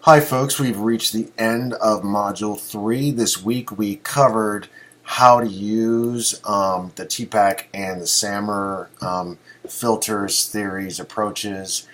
Hi folks, we've reached the end of Module 3. This week we covered how to use the TPAC and the SAMR filters, theories, approaches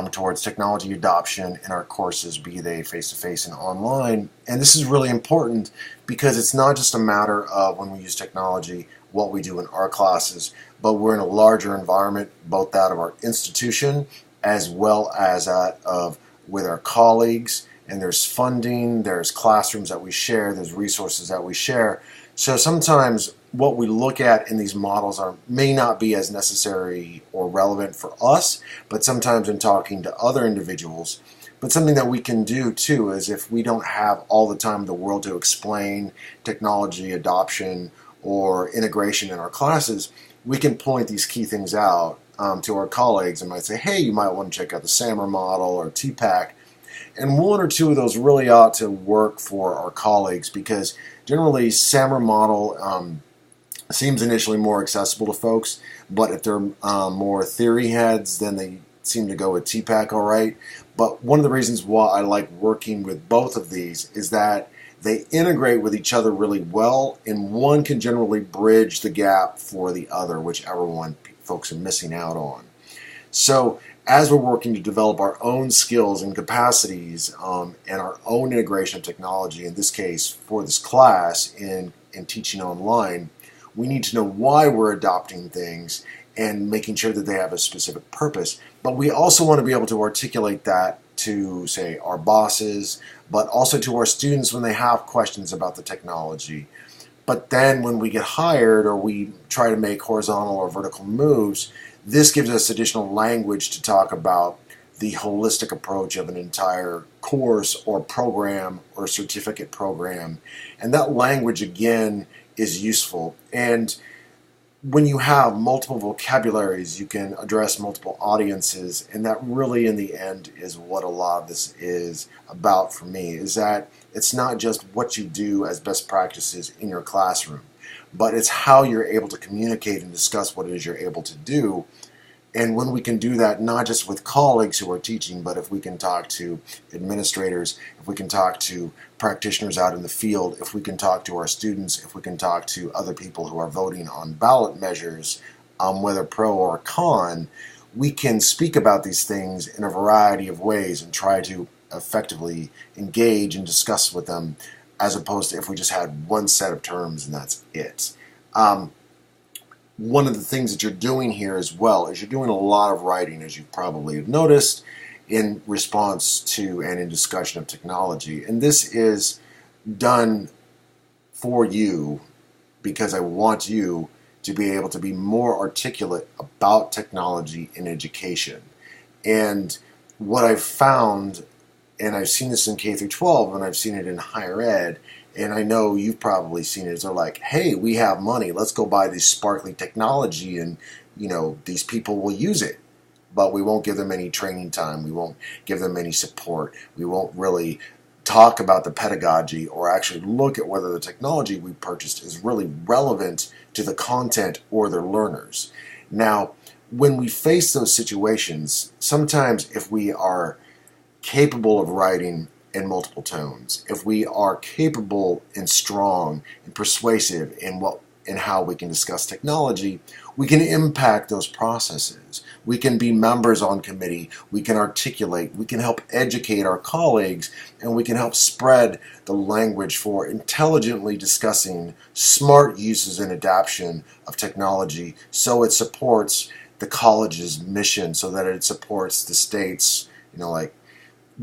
towards technology adoption in our courses, be they face-to-face and online. And this is really important because it's not just a matter of when we use technology, what we do in our classes, but we're in a larger environment, both that of our institution as well as that of with our colleagues, and there's funding, there's classrooms that we share, there's resources that we share. So sometimes what we look at in these models may not be as necessary or relevant for us, but sometimes in talking to other individuals. But something that we can do too is if we don't have all the time in the world to explain technology adoption or integration in our classes, we can point these key things out to our colleagues and might say, hey, you might want to check out the SAMR model or TPAC. And one or two of those really ought to work for our colleagues because generally SAMR model seems initially more accessible to folks, but if they're more theory heads, then they seem to go with TPAC all right. But one of the reasons why I like working with both of these is that they integrate with each other really well, and one can generally bridge the gap for the other, whichever one folks are missing out on. So as we're working to develop our own skills and capacities and our own integration of technology, in this case for this class in teaching online, we need to know why we're adopting things and making sure that they have a specific purpose. But we also want to be able to articulate that to, say, our bosses, but also to our students when they have questions about the technology. But then when we get hired or we try to make horizontal or vertical moves, this gives us additional language to talk about the holistic approach of an entire course or program or certificate program. And that language, again, is useful. And when you have multiple vocabularies, you can address multiple audiences, and that really in the end is what a lot of this is about for me, is that it's not just what you do as best practices in your classroom, but it's how you're able to communicate and discuss what it is you're able to do. And when we can do that, not just with colleagues who are teaching, but if we can talk to administrators, if we can talk to practitioners out in the field, if we can talk to our students, if we can talk to other people who are voting on ballot measures, whether pro or con, we can speak about these things in a variety of ways and try to effectively engage and discuss with them, as opposed to if we just had one set of terms and that's it. One of the things that you're doing here as well is you're doing a lot of writing, as you probably have noticed, in response to and in discussion of technology. And this is done for you because I want you to be able to be more articulate about technology in education. And what I've found, and I've seen this in K through 12 and I've seen it in higher ed, and I know you've probably seen it, is they're like, hey, we have money, let's go buy this sparkly technology and, these people will use it. But we won't give them any training time, we won't give them any support, we won't really talk about the pedagogy or actually look at whether the technology we purchased is really relevant to the content or their learners. Now, when we face those situations, sometimes if we are capable of writing in multiple tones, if we are capable and strong and persuasive in how we can discuss technology, we can impact those processes. We can be members on committee, we can articulate, we can help educate our colleagues, and we can help spread the language for intelligently discussing smart uses and adoption of technology so it supports the college's mission, so that it supports the state's,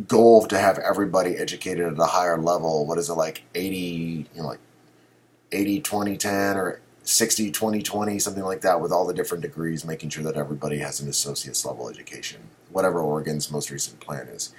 goal to have everybody educated at a higher level. What is it, like 80, 80-20-10 or 60-20-20, something like that, with all the different degrees, making sure that everybody has an associate's level education, whatever Oregon's most recent plan is.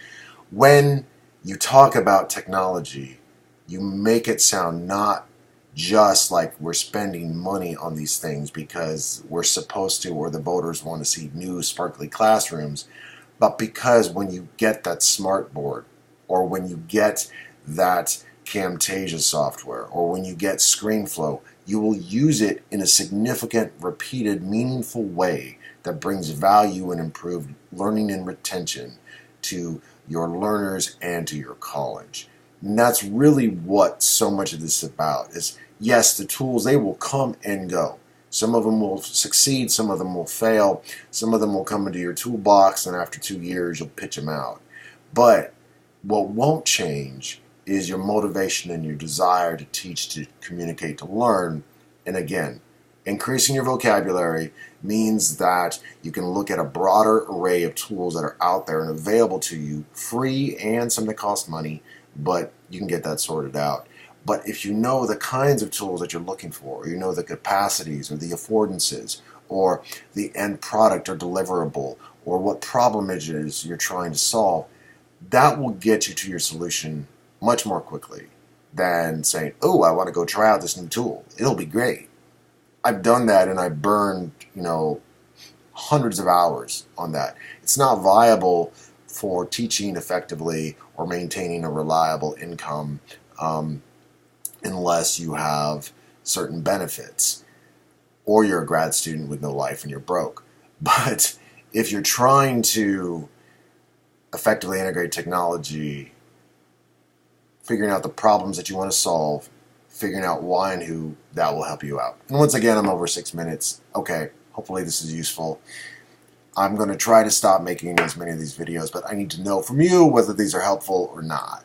When you talk about technology, you make it sound not just like we're spending money on these things because we're supposed to or the voters want to see new sparkly classrooms, but because when you get that smart board, or when you get that Camtasia software, or when you get ScreenFlow, you will use it in a significant, repeated, meaningful way that brings value and improved learning and retention to your learners and to your college. And that's really what so much of this is about. Is yes, the tools, they will come and go. Some of them will succeed, some of them will fail, some of them will come into your toolbox, and after 2 years you'll pitch them out. But what won't change is your motivation and your desire to teach, to communicate, to learn. And again, increasing your vocabulary means that you can look at a broader array of tools that are out there and available to you, free and some that cost money, but you can get that sorted out. But if you know the kinds of tools that you're looking for, or you know the capacities or the affordances or the end product or deliverable or what problem it is you're trying to solve, that will get you to your solution much more quickly than saying, oh, I want to go try out this new tool. It'll be great. I've done that and I burned, hundreds of hours on that. It's not viable for teaching effectively or maintaining a reliable income unless you have certain benefits, or you're a grad student with no life and you're broke. But if you're trying to effectively integrate technology, figuring out the problems that you want to solve, figuring out why and who, that will help you out. And once again, I'm over 6 minutes. Okay, hopefully this is useful. I'm going to try to stop making as many of these videos, but I need to know from you whether these are helpful or not.